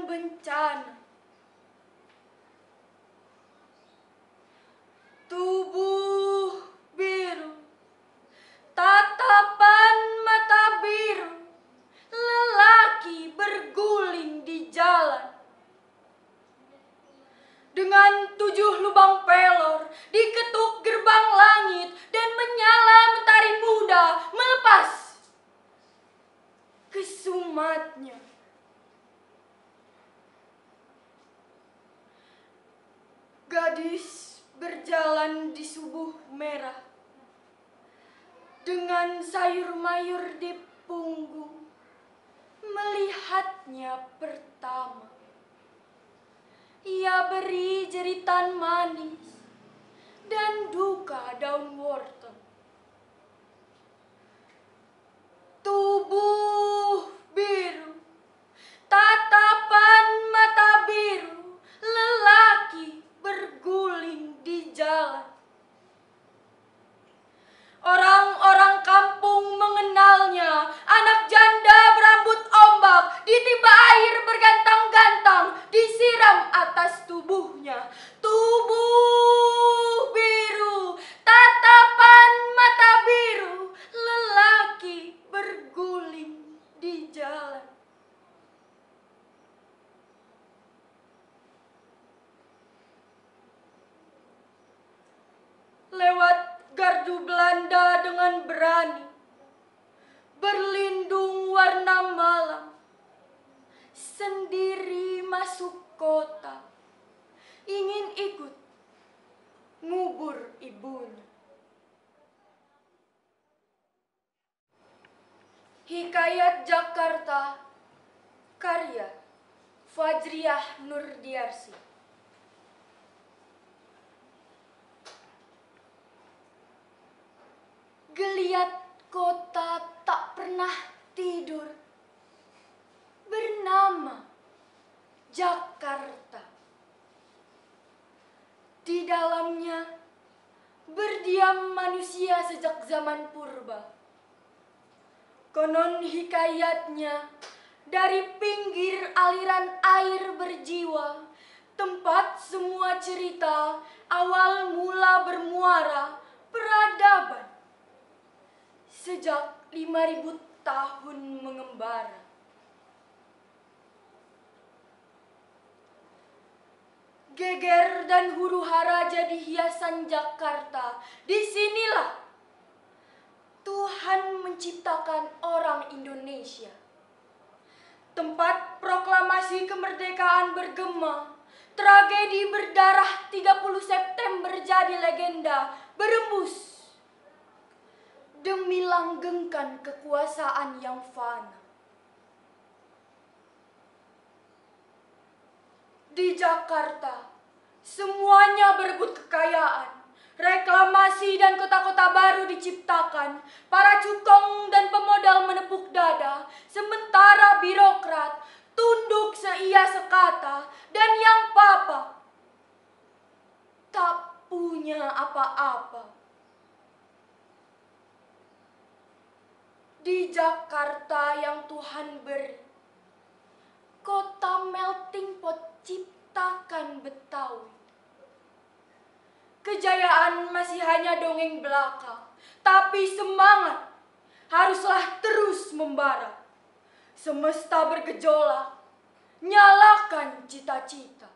bencana. Tubuh biru, tatapan mata biru, lelaki berguling di jalan. Dengan 7 lubang pelor, diketuk gerbang langit dan menyala mentari muda melepas kesumatnya. Gadis berjalan di subuh merah dengan sayur mayur di punggung, melihatnya pertama. Ia beri jeritan manis dan duka daun wortel. Tubuh biru, tatapan mata biru, lelaki berguling di jalan. Orang-orang kampung mengenalnya, anak janda berambut ombak, ditimba air bergantang-gantang, disiram atas tubuhnya. Tubuh biru, tatapan mata biru, lelaki berguling di jalan. Lewat gardu Belanda dengan berani, berlindung warna malam, sendiri masuk kota, ingin ikut ngubur ibunya. Hikayat Jakarta, karya Fajriah Nurdiarsi. Geliat kota tak pernah tidur, bernama Jakarta. Di dalamnya berdiam manusia sejak zaman purba. Konon hikayatnya dari pinggir aliran air berjiwa, tempat semua cerita awal mula bermuara peradaban. Sejak 5.000 tahun mengembara. Geger dan huru-hara jadi hiasan Jakarta. Disinilah Tuhan menciptakan orang Indonesia. Tempat proklamasi kemerdekaan bergema, tragedi berdarah 30 September jadi legenda, berembus demi langgengkan kekuasaan yang fana. Di Jakarta, semuanya berebut kekayaan. Reklamasi dan kota-kota baru diciptakan. Para cukong dan pemodal menepuk dada, sementara birokrat tunduk seia sekata, dan yang papa tak punya apa-apa. Di Jakarta yang Tuhan beri, kota melting pot ciptakan Betawi. Kejayaan masih hanya dongeng belaka, tapi semangat haruslah terus membara. Semesta bergejolak, nyalakan cita-cita.